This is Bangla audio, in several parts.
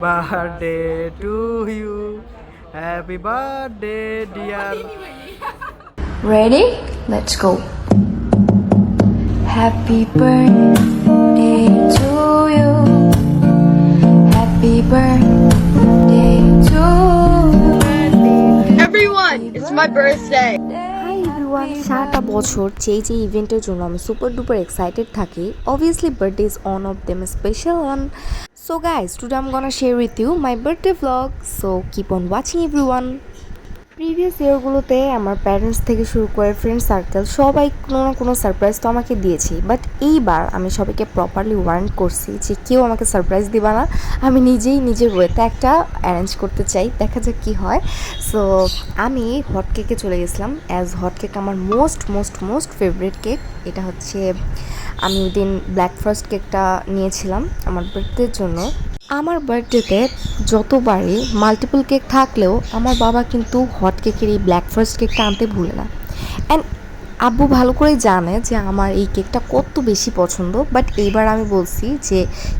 Birthday to you. Happy birthday, dear. Ready? Let's go. Happy birthday to you. Happy birthday to you. Everyone, it's my birthday. Hi everyone, সারাটা বছর যে ইভেন্টের জন্য আমি সুপার ডুপার এক্সাইটেড থাকি, obviously birthday is one of them special one. So guys, today I'm gonna share with you my birthday vlog, so keep on watching everyone. Previous ইয়ারগুলোতে আমার প্যারেন্টস থেকে শুরু করে ফ্রেন্ড সার্কেল সবাই কোনো না কোনো সারপ্রাইজ তো আমাকে দিয়েছি, বাট এইবার আমি সবাইকে প্রপারলি ওয়ার্ন করছি যে কেউ আমাকে সারপ্রাইজ দিবা না, আমি নিজেই নিজের ওয়েতে একটা অ্যারেঞ্জ করতে চাই, দেখা যাক কী হয়। সো আমি হট কেকে চলে গেছিলাম, অ্যাজ হট কেক আমার মোস্ট ফেভারিট কেক। এটা হচ্ছে আমি ওই দিন ব্ল্যাক ফরেস্ট কেকটা নিয়েছিলাম আমার বার্থডের জন্য। আমার বার্থডেতে যতবারই মাল্টিপল কেক থাকলেও আমার বাবা কিন্তু হট কেকের এই ব্ল্যাক ফরেস্ট কেকটা আনতে ভুলে না। অ্যান্ড আব্বু ভালো করে জানে যে আমার এই কেকটা কত বেশি পছন্দ, বাট এইবার আমি বলছি যে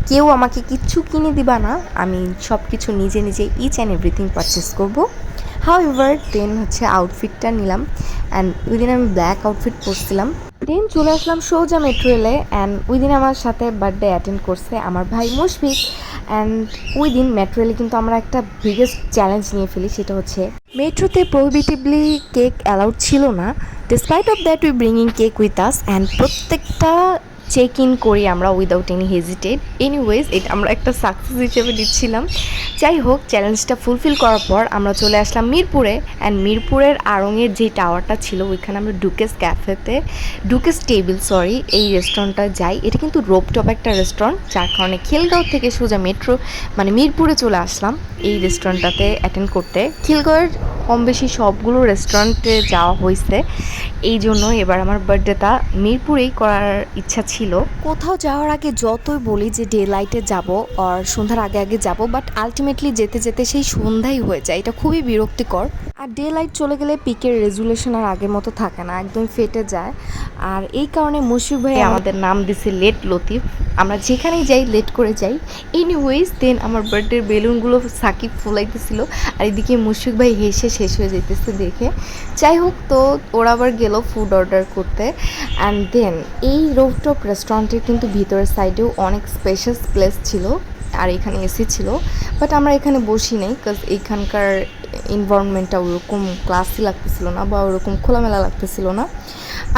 কেউ আমাকে কিচ্ছু কিনে দিবা না, আমি সব কিছু নিজে ইচ অ্যান্ড এভরিথিং পারচেস করবো। হাউএভার দেন হচ্ছে আউটফিটটা নিলাম, অ্যান্ড ওই দিন আমি ব্ল্যাক আউটফিট পরছিলাম। দেন চলে আসলাম সোজা মেট্রো রেলে, অ্যান্ড ওই দিন আমার সাথে বার্থডে অ্যাটেন্ড করছে আমার ভাই মুশফিক। অ্যান্ড ওই দিন মেট্রো রেলে কিন্তু আমরা একটা বিগেস্ট চ্যালেঞ্জ নিয়ে ফেলি, সেটা হচ্ছে মেট্রোতে প্রোহিবিটিভলি কেক অ্যালাউড ছিল না, despite of that we bringing cake with us, and প্রত্যেকটা চেক ইন করি আমরা উইদাউট এনি হেজিটেট। এনিওয়েজ এটা আমরা একটা সাকসেস হিসেবে দিচ্ছিলাম। যাই হোক, চ্যালেঞ্জটা ফুলফিল করার পর আমরা চলে আসলাম মিরপুরে, অ্যান্ড মিরপুরের আড়ংয়ের যে টাওয়ারটা ছিল ওইখানে আমরা ডুকেস টেবিল এই রেস্টুরেন্টটা যাই। এটা কিন্তু রোপটপ একটা রেস্টুরেন্ট, যার কারণে খিলগাঁও থেকে সোজা মেট্রো মানে মিরপুরে চলে আসলাম এই রেস্টুরেন্টটাতে অ্যাটেন্ড করতে। খিলগাঁওয়ের কম বেশি সবগুলো রেস্টুরেন্টে যাওয়া হয়েছে, এই জন্য এবার আমার বার্থডেটা মিরপুরেই করার ইচ্ছা ছিল। কোথাও যাওয়ার আগে যতই বলি যে ডে লাইটে যাবো আর সন্ধ্যার আগে যাব, বাট আলটিমেটলি যেতে সেই সন্ধ্যাই হয়ে যায়, এটা খুবই বিরক্তিকর। আর ডে লাইট চলে গেলে পিকের রেজুলেশন আর আগের মতো থাকে না, একদম ফেটে যায়। আর এই কারণে মুশফিক ভাই আমাদের নাম দিছে লেট লতিফ, আমরা যেখানেই যাই লেট করে যাই। এনিওয়েজ দেন আমার বার্থডের বেলুনগুলো সাকিব ফুলাইতেছিল, আর এদিকে মুশফিক ভাই হেসে শেষ হয়ে যেতেছে দেখে। যাই হোক, তো ওরা আবার গেল ফুড অর্ডার করতে। অ্যান্ড দেন এই রুফটপ রেস্টুরেন্টের কিন্তু ভিতরের সাইডেও অনেক স্পেশাস প্লেস ছিল, আর এখানে এসি ছিল, বাট আমরা এখানে বসি নাই, বিকজ এইখানকার এনভায়রনমেন্টটা ওরকম ক্লাসি লাগতেছিল না বা ওরকম খোলামেলা লাগতেছিল না।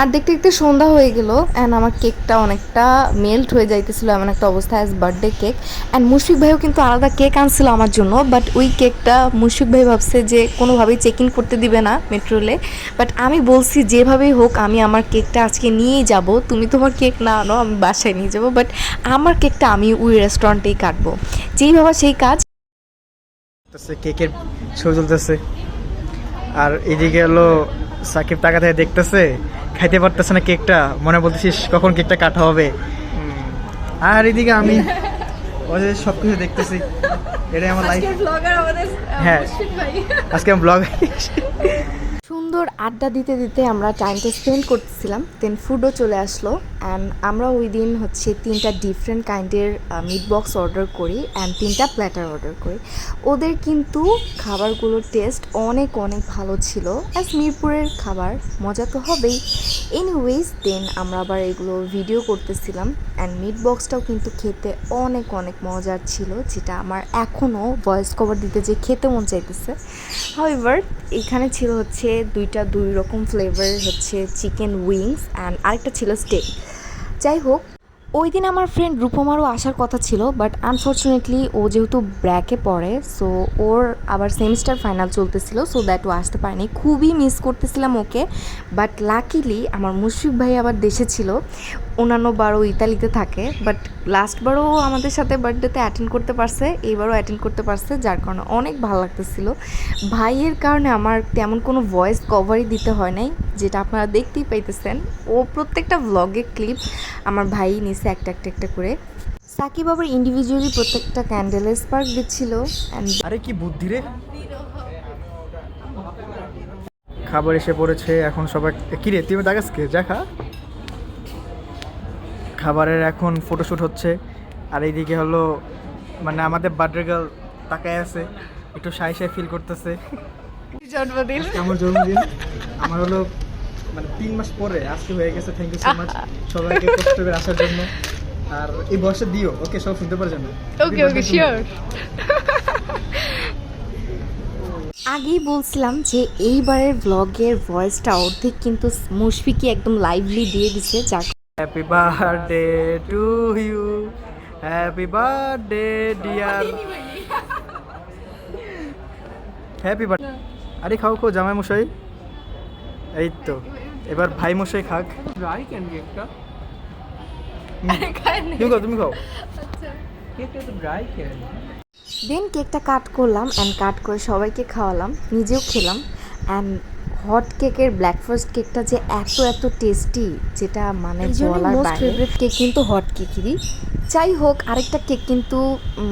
আর দেখতে দেখতে সন্ধ্যা হয়ে গেল, অ্যান্ড আমার কেকটা অনেকটা মেল্ট হয়ে যাইতেছিল, এমন একটা অবস্থা as birthday cake. And Mushfiq ভাইও কিন্তু আলাদা কেক আনছিল আমার জন্য, বাট ওই কেকটা মুশফিক ভাই ভাবছে যে কোনোভাবেই চেক ইন করতে দিবে না মেট্রোলে, বাট আমি বলছি যেভাবেই হোক আমি আমার কেকটা আজকে নিয়েই যাব, তুমি তোমার কেক না আনো, আমি বাসায় নিয়ে যাবো, বাট আমার কেকটা আমি ওই রেস্টুরেন্টেই কাটবো। যেই ভাবা সেই কাজ। কেকের ছবি তুলতেছে, আর এদিকে হলো সাকিব টাকা থেকে দেখতেছে, খাইতে পারতেছে না কেকটা, মনে বলতেছিস কখন কেকটা কাটা হবে। আর এদিকে আমি ওদের সব কিছু দেখতেছি, এটাই আমার লাইফ। হ্যাঁ, আজকে আমি ব্লগ সুন্দর আড্ডা দিতে দিতে আমরা টাইমটা স্পেন্ড করতেছিলাম। দেন ফুডও চলে আসলো, অ্যান্ড আমরা ওই দিন হচ্ছে 3টা ডিফারেন্ট কাইন্ডের মিট বক্স অর্ডার করি, অ্যান্ড 3টা প্ল্যাটার অর্ডার করি। ওদের কিন্তু খাবারগুলোর টেস্ট অনেক ভালো ছিল, অ্যাজ মিরপুরের খাবার মজা তো হবেই। এনিওয়েজ দেন আমরা আবার এগুলো ভিডিও করতেছিলাম, অ্যান্ড মিট বক্সটাও কিন্তু খেতে অনেক মজার ছিল, যেটা আমার এখনও ভয়েস কভার দিতে যে খেতে মন চাইতেছে। হাউএভার এখানে ছিল হচ্ছে দুই রকম ফ্লেভার, হচ্ছে চিকেন উইংস অ্যান্ড আরেকটা ছিল স্টেক। যাই হোক, ওই দিন আমার ফ্রেন্ড রূপমারও আসার কথা ছিল, বাট আনফর্চুনেটলি ও যেহেতু ব্র্যাকে পড়ে, সো ওর আবার সেমিস্টার ফাইনাল চলতেছিল, সো দ্যাট ও আসতে পারেনি। খুবই মিস করতেছিলাম ওকে, বাট লাকিলি আমার মুশফিক ভাই আবার দেশে ছিল, অন্যান্য বারও ইতালিতে থাকে, বাট লাস্টবারও আমাদের সাথে বার্থডেতে অ্যাটেন্ড করতে পারছে, এইবারও অ্যাটেন্ড করতে পারছে, যার কারণে অনেক ভালো লাগতেছিল। ভাইয়ের কারণে আমার তেমন কোনো ভয়েস কভারই দিতে হয় নাই, যেটা আপনারা দেখতেই পাইতেছেন। ও প্রত্যেকটা ভ্লগে ক্লিপ আমার ভাই নিছে একটা করে। সাকিব আবার ইন্ডিভিজুয়ালি প্রত্যেকটা ক্যান্ডেলের স্পার্ক দিচ্ছিল। আরে কি বুদ্ধি রে। খাবার এসে পড়েছে, এখন সবাই কি রে তুই দেখাসকে দেখা খাবারের এখন ফটোশ্যুট হচ্ছে। আর এইদিকে হলো মানে আমাদের বার্থডে গার্ল তাকায় আছে, একটু সাই সাই ফিল করতেছে। জন্মদিন আজকে আমার জন্মদিন, আমার হলো মানে 3 মাস পরে আজকে হয়ে গেছে। থ্যাংক ইউ সো মাচ সবাইকে কষ্ট করে আসার জন্য। আর এই বয়সে দিও, ওকে সব শুনতে পারছেন না। Okay sure. আগেই বলছিলাম যে এইবারের ব্লগের ভয়েসটা অর্ধেক কিন্তু মুশফিকই একদম লাইভলি দিয়ে দিছে, যার happy birthday to you, happy birthday dear, happy birthday. আরে খাও খাও জামাই মশাই। এই তো এবার ভাই মশাই খাক। ড্রাই কেন কেকটা? তুমি খাও, তুমি খাও। কেকটা তো ড্রাই কেন? দেন কেকটা কাট করলাম অ্যান্ড কাট করে সবাইকে খাওয়ালাম, নিজেও খেলাম। অ্যান্ড হট কেকের ব্ল্যাকফাস্ট কেকটা যে এত এত টেস্টি, যেটা মানে বলার বাইরে। ফেভারিট কেক কিন্তু হট কেকেরই। যাই হোক, আরেকটা কেক কিন্তু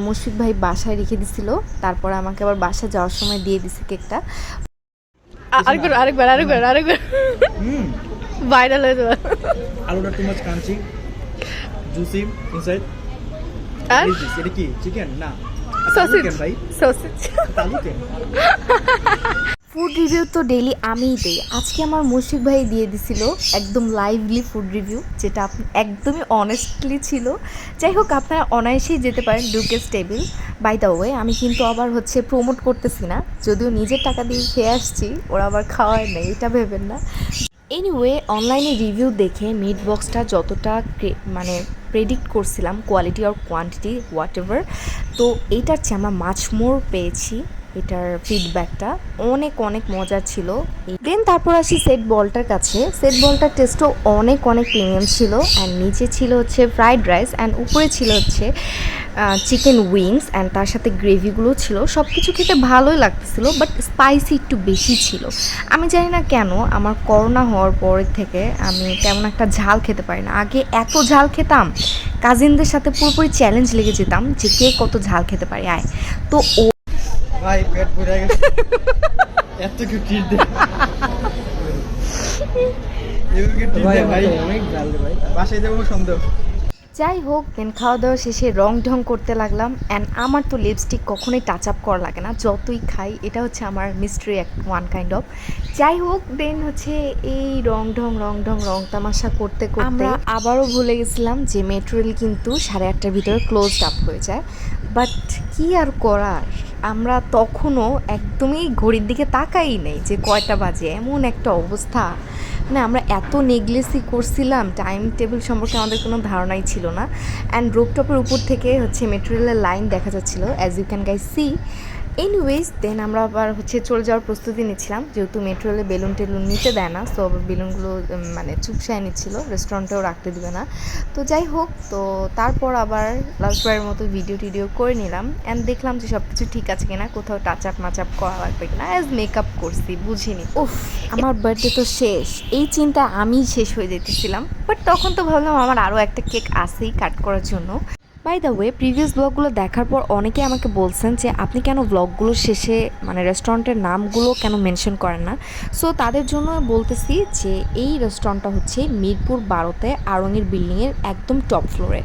মুশফিক ভাই বাসায় রেখে দিছিল, তারপরে আমাকে আবার বাসায় যাওয়ার সময় দিয়ে দিছে কেকটা। আরেকবার হুম, ভাইরাল হয়ে যাবে। আলুটা too much crunchy, juicy inside. আর এটা কি চিকেন না সসেজ ভাই? সসেজ আলু কেন? ফুড রিভিউ তো ডেইলি আমিই দিই, আজকে আমার মুশফিক ভাই দিয়ে দিছিল একদম লাইভলি ফুড রিভিউ, যেটা একদমই অনেস্টলি ছিল। যাই হোক, আপনারা অনায়াসেই যেতে পারেন ডুকেস টেবিল। বাই দ্য ওয়ে, আমি কিন্তু আবার হচ্ছে প্রমোট করতেছি না, যদিও নিজের টাকা দিয়ে খেয়ে আসছি, ওরা আবার খাওয়ায় নেই, এটা ভেবেন না। এনিওয়ে, অনলাইনে রিভিউ দেখে মিট বক্সটা যতটা মানে প্রেডিক্ট করছিলাম, কোয়ালিটি আর কোয়ান্টিটি হোয়াট এভার, তো এইটার চেয়ে আমরা মাছ মোর পেয়েছি। এটার ফিডব্যাকটা অনেক অনেক মজার ছিল। দেন তারপর আসি সেট বলটার কাছে। সেট বলটার টেস্টও অনেক অনেক প্রিমিয়াম ছিল। অ্যান্ড নিচে ছিল হচ্ছে ফ্রাইড রাইস, অ্যান্ড উপরে ছিল হচ্ছে চিকেন উইংস, অ্যান্ড তার সাথে গ্রেভিগুলো ছিল। সব কিছু খেতে ভালোই লাগতেছিল, বাট স্পাইসি একটু বেশি ছিল। আমি জানি না কেন, আমার করোনা হওয়ার পরের থেকে আমি তেমন একটা ঝাল খেতে পারি না। আগে এত ঝাল খেতাম, কাজিনদের সাথে পুরোপুরি চ্যালেঞ্জ লেগে যেতাম যে কে কত ঝাল খেতে পারি আয়। তো ও ভাই পেট ভরে গেছে, এত কি ট্রিট দে এভাবে ট্রিট দে ভাই, অনেক জাল রে ভাই। বাসায় যাবো সন্দেহ। যাই হোক, দেন খাওয়া দাওয়া শেষে রং ঢং করতে লাগলাম। অ্যান্ড আমার তো লিপস্টিক কখনোই টাচ আপ করা লাগে না, যতই খাই। এটা হচ্ছে আমার মিস্ট্রি ওয়ান কাইন্ড অফ। যাই হোক, দেন হচ্ছে এই রং তামাশা করতে করতে আমরা আবারও ভুলে গেছিলাম যে মেট্রো রেল কিন্তু 8:30টার ভিতরে ক্লোজড আপ হয়ে যায়। বাট কি আর করার, আমরা তখনও একদমই ঘড়ির দিকে তাকাই নেই যে কয়টা বাজে, এমন একটা অবস্থা। মানে আমরা এত নেগলেসি করছিলাম, টাইম টেবিল সম্পর্কে আমাদের কোনো ধারণাই ছিল না। অ্যান্ড রুফটপের উপর থেকে হচ্ছে মেট্রো রেলের লাইন দেখা যাচ্ছিলো, as you can guys see. Anyways, then আমরা আবার হচ্ছে চলে যাওয়ার প্রস্তুতি নিচ্ছিলাম, যেহেতু মেট্রো রেলে বেলুন টেলুন নিতে দেয় না, সো বেলুনগুলো মানে চুপসায় নিচ্ছিল, রেস্টুরেন্টেও রাখতে দিবে না। তো যাই হোক, তো তারপর আবার লাস্টবারের মতো ভিডিও টিডিও করে নিলাম। অ্যান্ড দেখলাম যে সব কিছু ঠিক আছে কিনা, কোথাও টাচ আপ মাচ আপ করা লাগবে কিনা, অ্যাজ মেকআপ করছি, বুঝিনি। উফ, আমার বার্থডে তো শেষ, এই চিন্তা আমি শেষ হয়ে যেতেছিলাম। বাট তখন তো ভাবলাম আমার আরও একটা কেক আছেই কাট করার জন্য। বাই দ্য ওয়ে, প্রিভিয়াস ব্লগগুলো দেখার পর অনেকে আমাকে বলছেন যে আপনি কেন ব্লগগুলোর শেষে মানে রেস্টুরেন্টের নামগুলো কেন মেনশন করেন না। সো তাদের জন্য বলতেছি যে এই রেস্টুরেন্টটা হচ্ছে মিরপুর 12-তে আড়ংয়ের বিল্ডিংয়ের একদম টপ ফ্লোরে।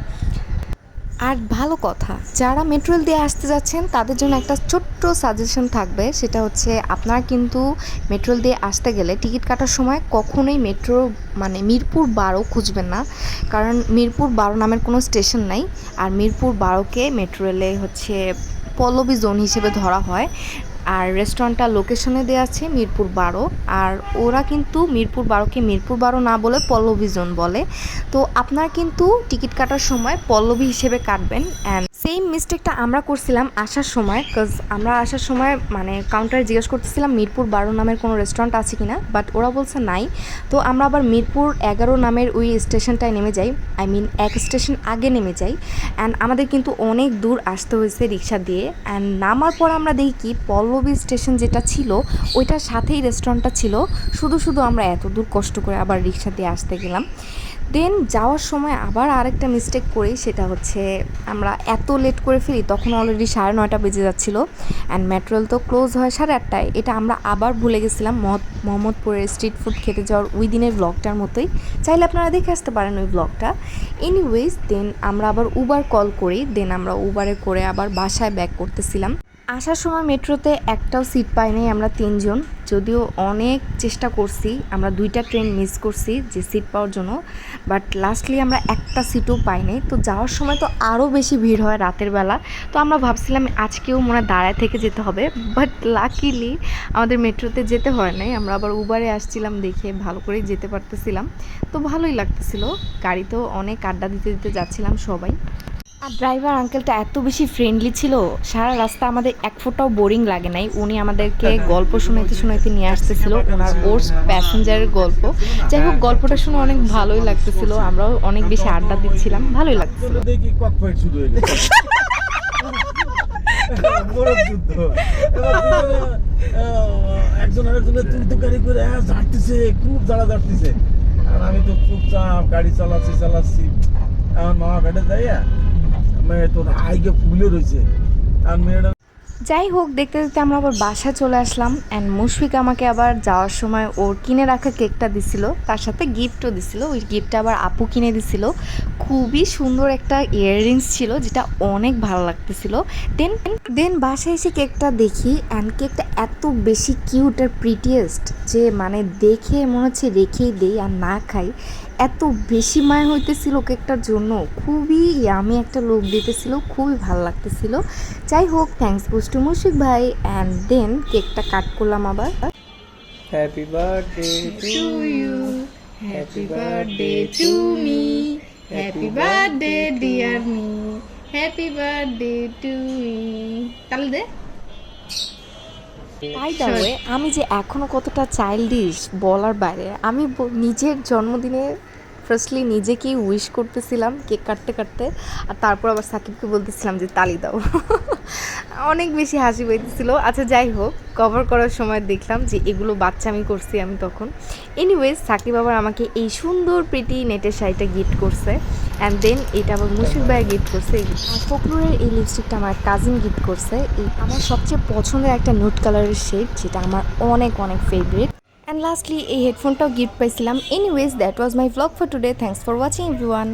আর ভালো কথা, যারা মেট্রো রেল দিয়ে আসতে যাচ্ছেন তাদের জন্য একটা ছোট্ট সাজেশন থাকবে, সেটা হচ্ছে আপনারা কিন্তু মেট্রো রেল দিয়ে আসতে গেলে টিকিট কাটার সময় কখনোই মেট্রো মানে মিরপুর 12 খুঁজবেন না, কারণ মিরপুর 12 নামের কোনো স্টেশন নাই। আর মিরপুর 12কে মেট্রো রেলে হচ্ছে পল্লবী জোন হিসেবে ধরা হয়। আর রেস্টুরেন্টটা লোকেশনে দেওয়া আছে মিরপুর 12, আর ওরা কিন্তু মিরপুর 12কে মিরপুর 12 না বলে পল্লবী জোন বলে। তো আপনারা কিন্তু টিকিট কাটার সময় পল্লবী হিসেবে কাটবেন। অ্যান্ড সেম মিস্টেকটা আমরা করছিলাম আসার সময়, বিকজ আমরা আসার সময় মানে কাউন্টারে জিজ্ঞেস করতেছিলাম মিরপুর 12 নামের কোনো রেস্টুরেন্ট আছে কিনা, বাট ওরা বলছে নাই। তো আমরা আবার মিরপুর 11 নামের ওই স্টেশনটায় নেমে যাই, আই মিন এক স্টেশন আগে নেমে যাই। অ্যান্ড আমাদের কিন্তু অনেক দূর আসতে হয়েছে রিক্সা দিয়ে। অ্যান্ড নামার পর আমরা দেখি কি পল্লবী স্টেশন যেটা ছিল ওইটার সাথেই রেস্টুরেন্টটা ছিল, শুধু আমরা এত দূর কষ্ট করে আবার রিক্সা দিয়ে আসতে গেলাম। দেন যাওয়ার সময় আবার আরেকটা মিস্টেক করি, সেটা হচ্ছে আমরা এত লেট করে ফেলি, তখন অলরেডি 9:30 বেজে যাচ্ছিলো। অ্যান্ড মেট্রো রেল তো ক্লোজ হয় 8:30টায়। এটা আমরা আবার ভুলে গেছিলাম মোহাম্মদপুরের স্ট্রিট ফুড খেতে যাওয়ার ওই দিনের ব্লগটার মতোই, চাইলে আপনারা দেখে আসতে পারেন ওই ব্লগটা। এনিওয়েজ, দেন আমরা আবার উবার কল করি, দেন আমরা উবারে করে আবার বাসায় ব্যাক করতেছিলাম। আসার সময় মেট্রোতে একটাও সিট পাইনি আমরা তিনজন, যদিও অনেক চেষ্টা করছি, আমরা 2টা ট্রেন মিস করছি যে সিট পাওয়ার জন্য, বাট লাস্টলি আমরা একটা সিটও পাইনি। তো যাওয়ার সময় তো আরও বেশি ভিড় হয় রাতের বেলা, তো আমরা ভাবছিলাম আজকেও মনে হয় দাঁড়ায় থেকে যেতে হবে, বাট লাকিলি আমাদের মেট্রোতে যেতে হয় নাই, আমরা আবার উবারে আসছিলাম দেখে ভালো করেই যেতে পারতেছিলাম। তো ভালোই লাগতেছিল, গাড়িতেও অনেক আড্ডা দিতে দিতে যাচ্ছিলাম সবাই। আর ড্রাইভার আঙ্কেলটা এত বেশি ফ্রেন্ডলি ছিল, সারা রাস্তা আমাদের এক ফোঁটাও বোরিং লাগে নাই। উনি আমাদেরকে গল্প শোনাইতে শোনাইতে নিয়ে আসতেছিল, ওনার ওর্স প্যাসেঞ্জারের গল্প। যাই হোক, গল্পটা শুনে অনেক ভালোই লাগতেছিল, আমরাও অনেক বেশি আড্ডা দিচ্ছিলাম, ভালোই লাগতেছিল। দেখি ককফাইট শুরু হয়ে গেছে। বরফ যুদ্ধ। এবার দুজনে, একজন আরেকজনের তুলতুকারি করে ঝাড়তেছে, খুব জ্বালা ঝাড়তেছে। আর আমি তো চুপচাপ গাড়ি চালাচ্ছি। আমার মামা বেটে দেয় মেয়ে তোর আইগে ফুলে রয়েছে। আর মেয়েটা যাই হোক, দেখতে দেখতে আমরা আবার বাসায় চলে আসলাম। অ্যান্ড মুশফিক আমাকে আবার যাওয়ার সময় ওর কিনে রাখা কেকটা দিছিল, তার সাথে গিফটও দিছিল। ওই গিফটটা আবার আপু কিনে দিছিল, খুবই সুন্দর একটা ইয়াররিংস ছিল, যেটা অনেক ভালো লাগতেছিল। দেন বাসায় এসে কেকটা দেখি, অ্যান্ড কেকটা এত বেশি কিউট আর প্রিটিয়েস্ট যে মানে দেখে মনে হচ্ছে রেখেই দেই আর না খাই, এত বেশি মায়া হইতেছিল কেকটার জন্য। খুবই ইয়ামি একটা লুক দিতেছিল, খুবই ভালো লাগতেছিল। যাই হোক, থ্যাঙ্কস গোস টু মুশফিক ভাই। অ্যান্ড দেন কেকটা কাট করলাম আবার। Happy birthday to you. Happy birthday to me. Happy birthday dear me. Happy birthday to me. তাহলে দে। বাই দ্য ওয়ে, আমি যে এখনও কতটা চাইল্ডিশ বলার বাইরে, আমি নিজের জন্মদিনে ফার্স্টলি নিজেকেই উইশ করতেছিলাম কেক কাটতে কাটতে, আর তারপর আবার সাকিবকে বলতেছিলাম যে তালি দাও। অনেক বেশি হাসি পাইতেছিল। আচ্ছা যাই হোক, কভার করার সময় দেখলাম যে এগুলো বাচ্চামি করছি আমি তখন। এনিওয়েজ, সাকিব আবার আমাকে এই সুন্দর প্রিটি নেটের শাড়িটা গিফট করছে, অ্যান্ড দেন এটা আবার মুশফিক ভাই গিফট করছে। আর ফকনুরের এই লিপস্টিকটা আমার কাজিন গিফট করছে, এই আমার সবচেয়ে পছন্দের একটা নুড কালারের শেড, যেটা আমার অনেক অনেক ফেভারিট। অ্যান্ড লাস্টলি এই হেডফোনটাও গিফট পাইছিলাম। Anyways, that was my vlog for today. Thanks for watching everyone.